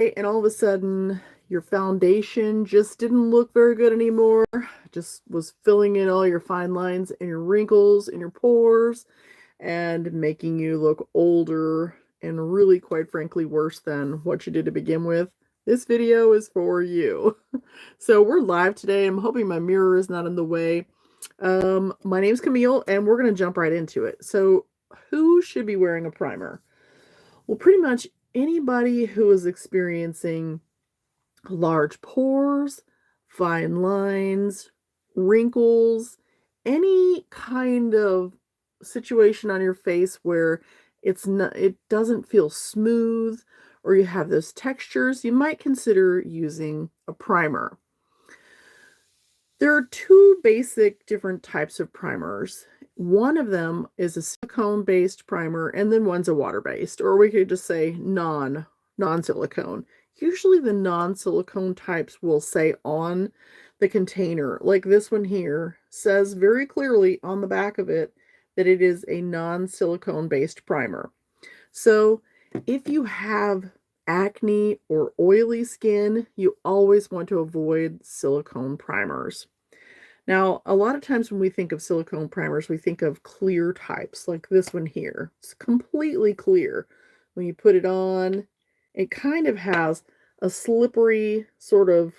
and all of a sudden your foundation just didn't look very good anymore. Just was filling in all your fine lines and your wrinkles and your pores and making you look older and really, quite frankly, worse than what you did to begin with. This video is for you. So we're live today. I'm hoping my mirror is not in the way. My name's Camille, and we're going to jump right into it. So who should be wearing a primer? Well, pretty much anybody who is experiencing large pores, fine lines, wrinkles, any kind of situation on your face where it doesn't feel smooth or you have those textures, you might consider using a primer. There are two basic different types of primers. One of them is a silicone-based primer, and then one's a water-based, or we could just say non-silicone. Usually the non-silicone types will say on the container, like this one here, says very clearly on the back of it that it is a non-silicone-based primer. So if you have acne or oily skin, you always want to avoid silicone primers. Now, a lot of times when we think of silicone primers, we think of clear types, like this one here. It's completely clear. When you put it on, it kind of has a slippery, sort of,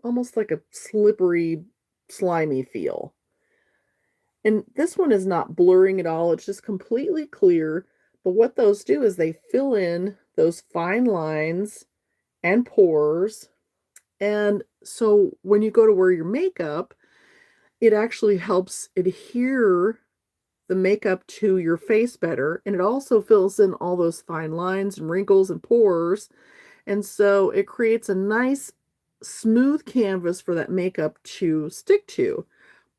almost like a slippery, slimy feel. And this one is not blurring at all. It's just completely clear. But what those do is they fill in those fine lines and pores. And so when you go to wear your makeup, it actually helps adhere the makeup to your face better. And it also fills in all those fine lines and wrinkles and pores. And so it creates a nice, smooth canvas for that makeup to stick to.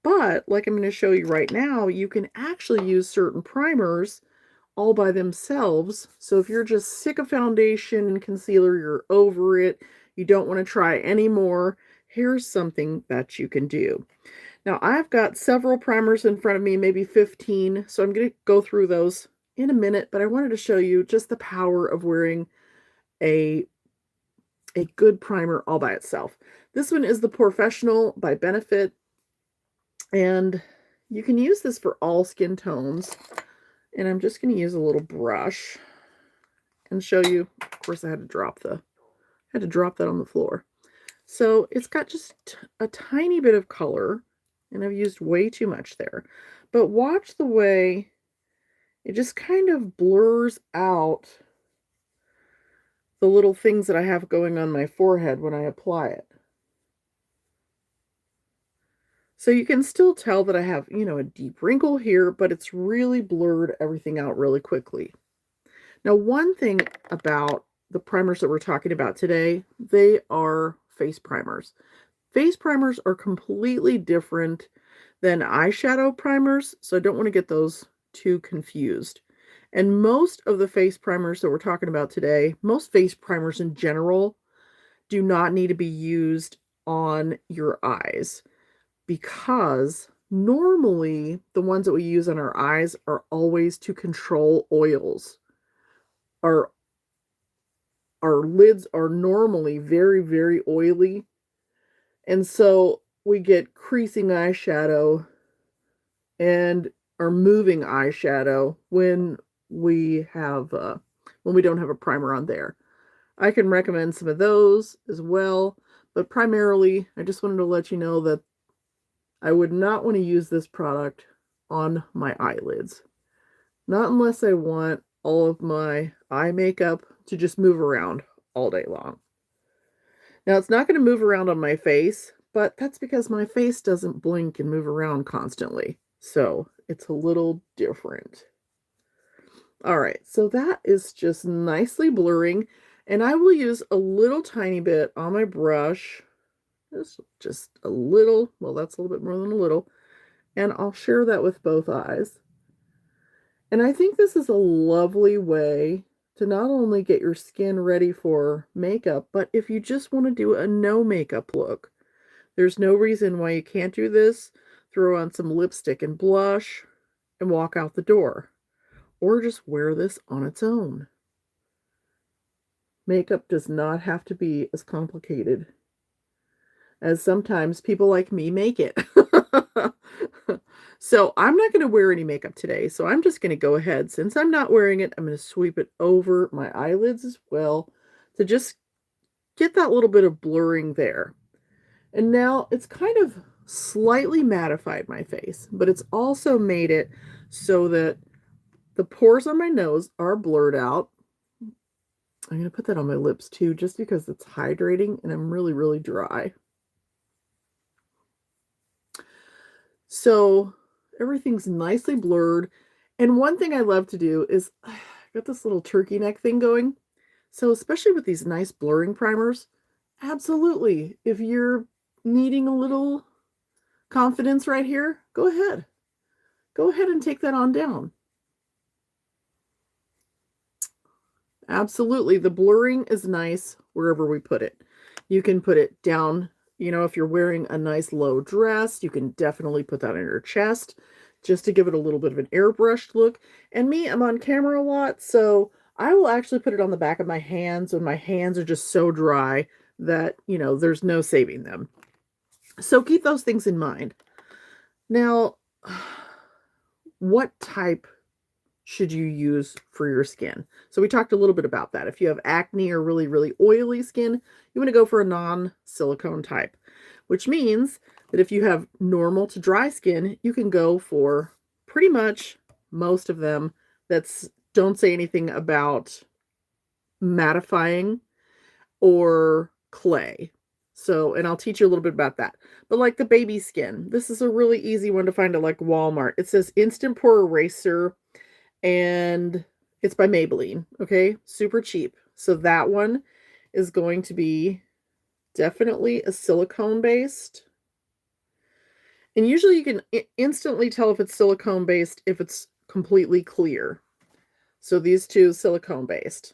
But like I'm going to show you right now, you can actually use certain primers all by themselves. So if you're just sick of foundation and concealer, you're over it, you don't want to try anymore, here's something that you can do. Now I've got several primers in front of me, maybe 15, so I'm going to go through those in a minute, but I wanted to show you just the power of wearing a good primer all by itself. This one is the Porefessional by Benefit, and you can use this for all skin tones. And I'm just going to use a little brush and show you. Of course, I had to drop that on the floor. So it's got just a tiny bit of color, and I've used way too much there. But watch the way it just kind of blurs out the little things that I have going on my forehead when I apply it. So you can still tell that I have, a deep wrinkle here, but it's really blurred everything out really quickly. Now, one thing about the primers that we're talking about today, they are face primers. Face primers are completely different than eyeshadow primers, so I don't want to get those too confused. And most of the face primers that we're talking about today, most face primers in general, do not need to be used on your eyes, because normally the ones that we use on our eyes are always to control oils. Our lids are normally very, very oily, and so we get creasing eyeshadow and our moving eyeshadow when we don't have a primer on there. I can recommend some of those as well, but primarily I just wanted to let you know that I would not want to use this product on my eyelids. Not unless I want all of my eye makeup to just move around all day long. Now, it's not going to move around on my face, but that's because my face doesn't blink and move around constantly. So it's a little different. All right, so that is just nicely blurring. And I will use a little tiny bit on my brush. Just a little, well, that's a little bit more than a little. And I'll share that with both eyes. And I think this is a lovely way to not only get your skin ready for makeup, but if you just want to do a no makeup look, there's no reason why you can't do this. Throw on some lipstick and blush and walk out the door. Or just wear this on its own. Makeup does not have to be as complicated as sometimes people like me make it. So I'm not going to wear any makeup today. So I'm just going to go ahead. Since I'm not wearing it, I'm going to sweep it over my eyelids as well to just get that little bit of blurring there. And now it's kind of slightly mattified my face, but it's also made it so that the pores on my nose are blurred out. I'm going to put that on my lips too, just because it's hydrating and I'm really, really dry. So everything's nicely blurred. And one thing I love to do is I got this little turkey neck thing going. So especially with these nice blurring primers, absolutely. If you're needing a little confidence right here, go ahead. Go ahead and take that on down. Absolutely. The blurring is nice wherever we put it. You can put it down. You know, if you're wearing a nice low dress, you can definitely put that on your chest just to give it a little bit of an airbrushed look. And me, I'm on camera a lot, so I will actually put it on the back of my hands when my hands are just so dry that, you know, there's no saving them. So keep those things in mind. Now, what type should you use for your skin? So we talked a little bit about that. If you have acne or really, really oily skin, you want to go for a non-silicone type, which means that if you have normal to dry skin, you can go for pretty much most of them don't say anything about mattifying or clay. So, and I'll teach you a little bit about that. But like the baby skin, this is a really easy one to find at like Walmart. It says Instant Pore Eraser, and it's by Maybelline, okay? Super cheap. So that one is going to be definitely a silicone based. And usually you can instantly tell if it's silicone based if it's completely clear. So these two silicone based.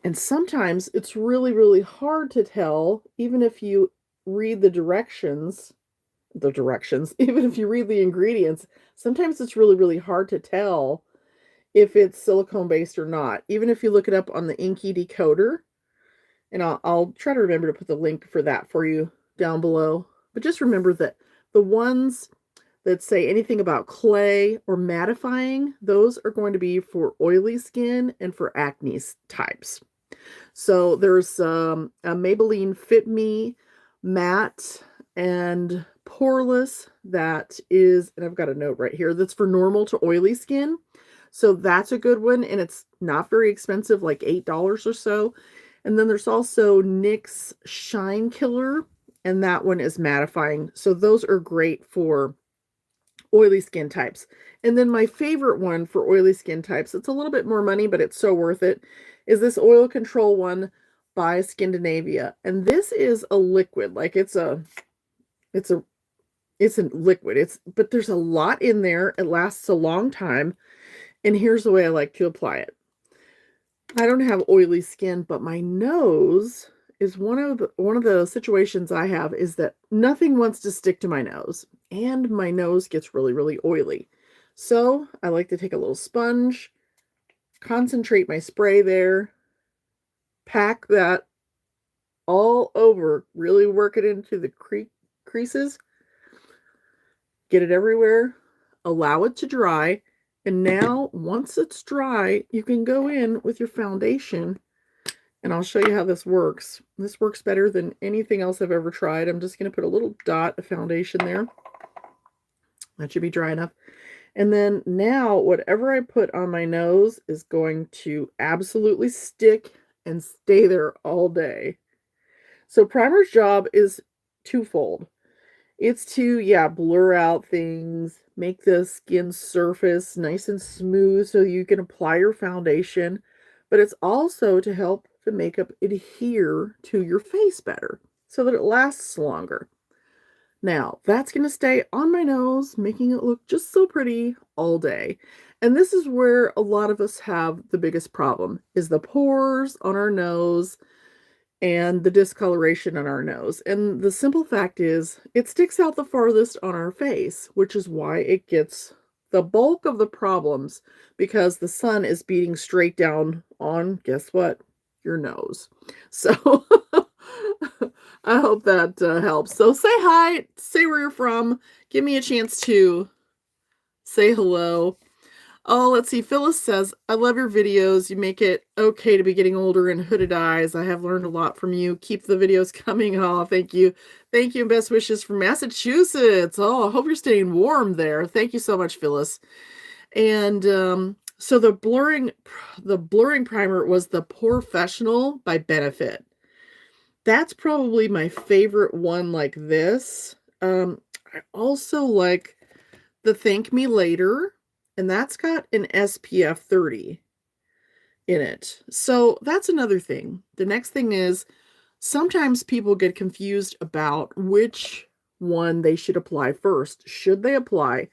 And sometimes it's really, really hard to tell, even if you read the directions, even if you read the ingredients, sometimes it's really, really hard to tell if it's silicone based or not, even if you look it up on the Inky Decoder. And I'll try to remember to put the link for that for you down below. But just remember that the ones that say anything about clay or mattifying, those are going to be for oily skin and for acne types. So there's a Maybelline Fit Me Matte and Poreless that is, and I've got a note right here, that's for normal to oily skin. So that's a good one, and it's not very expensive, like $8 or so. And then there's also NYX Shine Killer, and that one is mattifying. So those are great for oily skin types. And then my favorite one for oily skin types, it's a little bit more money, but it's so worth it, is this oil control one by Skindinavia. And this is a liquid, like it's a liquid. But there's a lot in there. It lasts a long time. And here's the way I like to apply it. I don't have oily skin, but my nose is one of the situations I have is that nothing wants to stick to my nose, and my nose gets really, really oily. So I like to take a little sponge, concentrate my spray there, pack that all over, really work it into the creases, get it everywhere, allow it to dry. And now, once it's dry, you can go in with your foundation, and I'll show you how this works. This works better than anything else I've ever tried. I'm just going to put a little dot of foundation there. That should be dry enough. And then now, whatever I put on my nose is going to absolutely stick and stay there all day. So primer's job is twofold. It's to, yeah, blur out things, make the skin surface nice and smooth so you can apply your foundation, but it's also to help the makeup adhere to your face better so that it lasts longer. Now, that's going to stay on my nose, making it look just so pretty all day. And this is where a lot of us have the biggest problem, is the pores on our nose and the discoloration on our nose. And the simple fact is, it sticks out the farthest on our face, which is why it gets the bulk of the problems, because the sun is beating straight down on, guess what? your nose. So I hope that helps. So say hi, say where you're from, give me a chance to say hello. Oh, let's see. Phyllis says, I love your videos. You make it okay to be getting older and hooded eyes. I have learned a lot from you. Keep the videos coming. Oh, thank you. Thank you, and best wishes from Massachusetts. Oh, I hope you're staying warm there. Thank you so much, Phyllis. And so the blurring primer was the Porefessional by Benefit. That's probably my favorite one like this. I also like the Thank Me Later, and that's got an SPF 30 in it. So that's another thing. The next thing is sometimes people get confused about which one they should apply first. Should they apply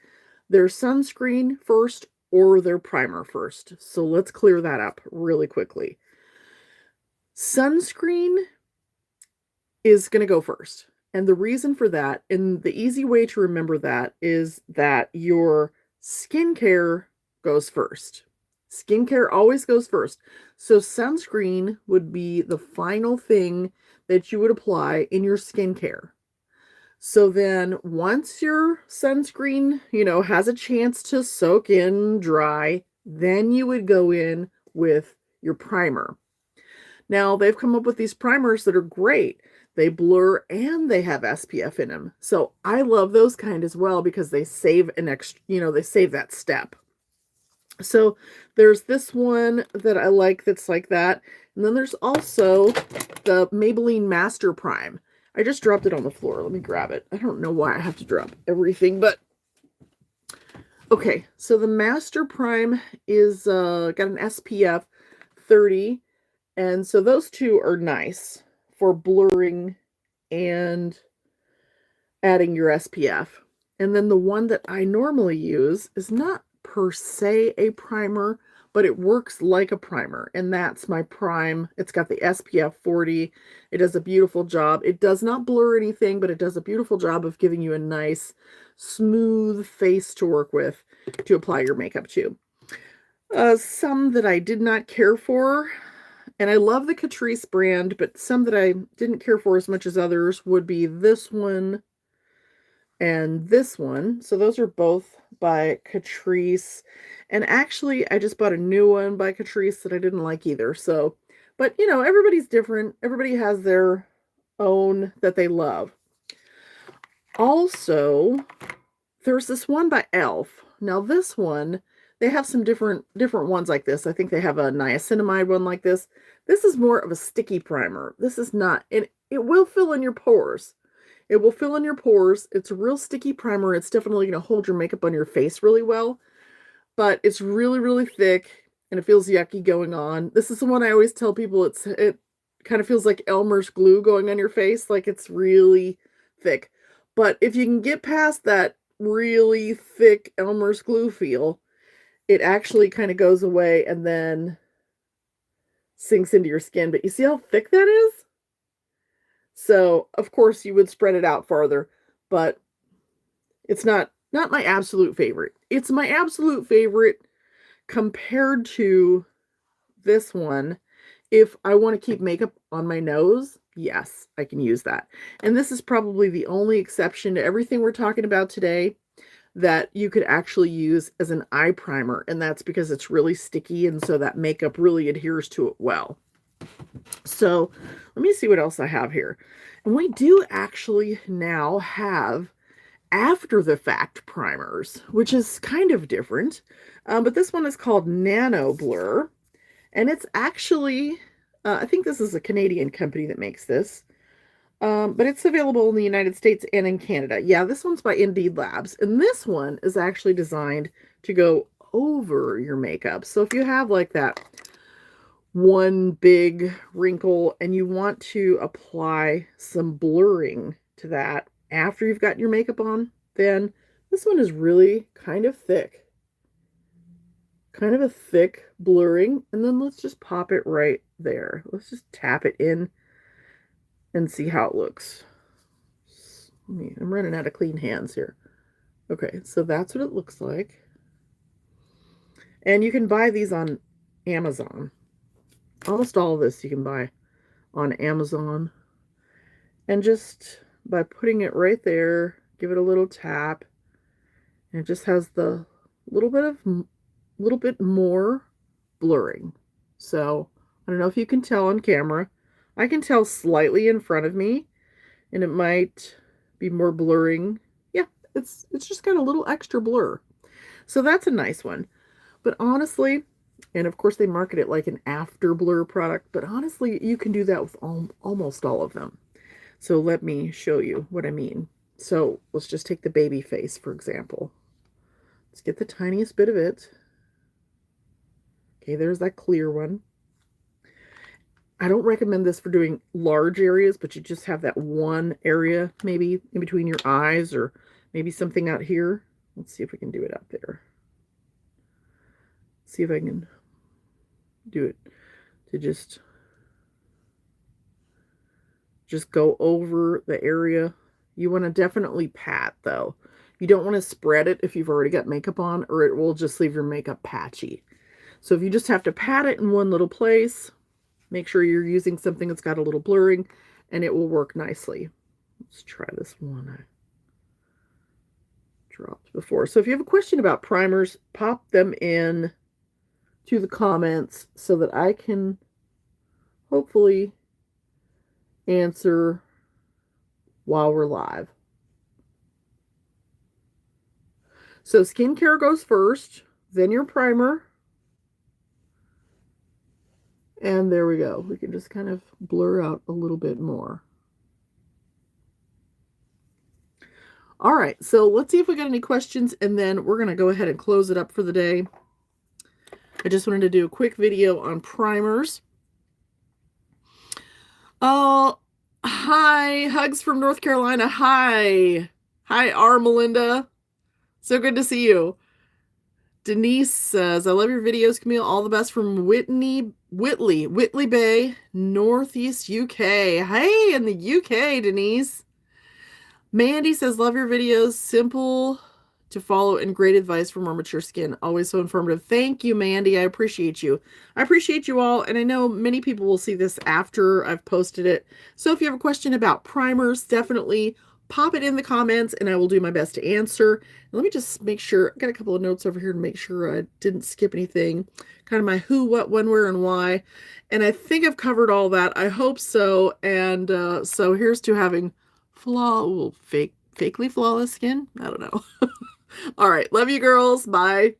their sunscreen first or their primer first? So let's clear that up really quickly. Sunscreen is going to go first. And the reason for that, and the easy way to remember that, is that your skincare goes first. Skincare always goes first. So sunscreen would be the final thing that you would apply in your skincare. So then once your sunscreen, has a chance to soak in, dry, then you would go in with your primer. Now, they've come up with these primers that are great. They blur and they have SPF in them. So I love those kind as well because they save an extra, they save that step. So there's this one that I like that's like that. And then there's also the Maybelline Master Prime. I just dropped it on the floor. Let me grab it. I don't know why I have to drop everything, but okay. So the Master Prime is got an SPF 30. And so those two are nice for blurring and adding your SPF. And then the one that I normally use is not per se a primer, but it works like a primer. And that's my Prime. It's got the SPF 40. It does a beautiful job. It does not blur anything, but it does a beautiful job of giving you a nice, smooth face to work with to apply your makeup to. Some that I did not care for, and I love the Catrice brand, but some that I didn't care for as much as others would be this one and this one. So those are both by Catrice. And actually, I just bought a new one by Catrice that I didn't like either. So, but everybody's different. Everybody has their own that they love. Also, there's this one by e.l.f. Now this one, they have some different ones like this. I think they have a niacinamide one like this. This is more of a sticky primer. This is not, and it will fill in your pores. It will fill in your pores. It's a real sticky primer. It's definitely going to hold your makeup on your face really well, but it's really, really thick and it feels yucky going on. This is the one I always tell people it kind of feels like Elmer's glue going on your face. Like it's really thick. But if you can get past that really thick Elmer's glue feel, it actually kind of goes away and then sinks into your skin. But you see how thick that is? So, of course, you would spread it out farther, but it's not my absolute favorite. It's my absolute favorite compared to this one. If I want to keep makeup on my nose, yes, I can use that. And this is probably the only exception to everything we're talking about today that you could actually use as an eye primer, and that's because it's really sticky, and so that makeup really adheres to it well. So let me see what else I have here. And we do actually now have after the fact primers, which is kind of different. But this one is called Nano Blur. And it's actually, I think this is a Canadian company that makes this. But it's available in the United States and in Canada. Yeah, this one's by Indeed Labs. And this one is actually designed to go over your makeup. So if you have like that one big wrinkle and you want to apply some blurring to that after you've got your makeup on, then this one is really kind of thick. Kind of a thick blurring. And then let's just pop it right there. Let's just tap it in and see how it looks. I'm running out of clean hands here. Okay, so that's what it looks like. And you can buy these on Amazon. almost all of this you can buy on Amazon. And just by putting it right there, give it a little tap, and it just has the little bit more blurring. So I don't know if you can tell on camera. I can tell slightly in front of me, and it might be more blurring. Yeah, it's just got a little extra blur. So that's a nice one. But honestly, and of course they market it like an after blur product, but honestly, you can do that with almost all of them. So let me show you what I mean. So let's just take the baby face, for example. Let's get the tiniest bit of it. Okay, there's that clear one. I don't recommend this for doing large areas, but you just have that one area maybe in between your eyes or maybe something out here. Let's see if we can do it out there. See if I can do it to just go over the area. You want to definitely pat though. You don't want to spread it if you've already got makeup on, or it will just leave your makeup patchy. So if you just have to pat it in one little place, make sure you're using something that's got a little blurring, and it will work nicely. Let's try this one I dropped before. So if you have a question about primers, pop them in to the comments so that I can hopefully answer while we're live. So skincare goes first, then your primer. And there we go. We can just kind of blur out a little bit more. All right, so let's see if we got any questions, and then we're going to go ahead and close it up for the day. I just wanted to do a quick video on primers. Oh, hi. Hugs from North Carolina. Hi. Hi, R. Melinda. So good to see you. Denise says, I love your videos, Camille. All the best from Whitley Bay, Northeast UK. Hey, in the UK, Denise. Mandy says, love your videos. Simple to follow and great advice for more mature skin. Always so informative. Thank you, Mandy. I appreciate you. I appreciate you all. And I know many people will see this after I've posted it. So if you have a question about primers, definitely pop it in the comments and I will do my best to answer. And let me just make sure, I've got a couple of notes over here to make sure I didn't skip anything. Kind of my who, what, when, where, and why. And I think I've covered all that. I hope so. And so here's to having fakely flawless skin. I don't know. All right. Love you girls. Bye.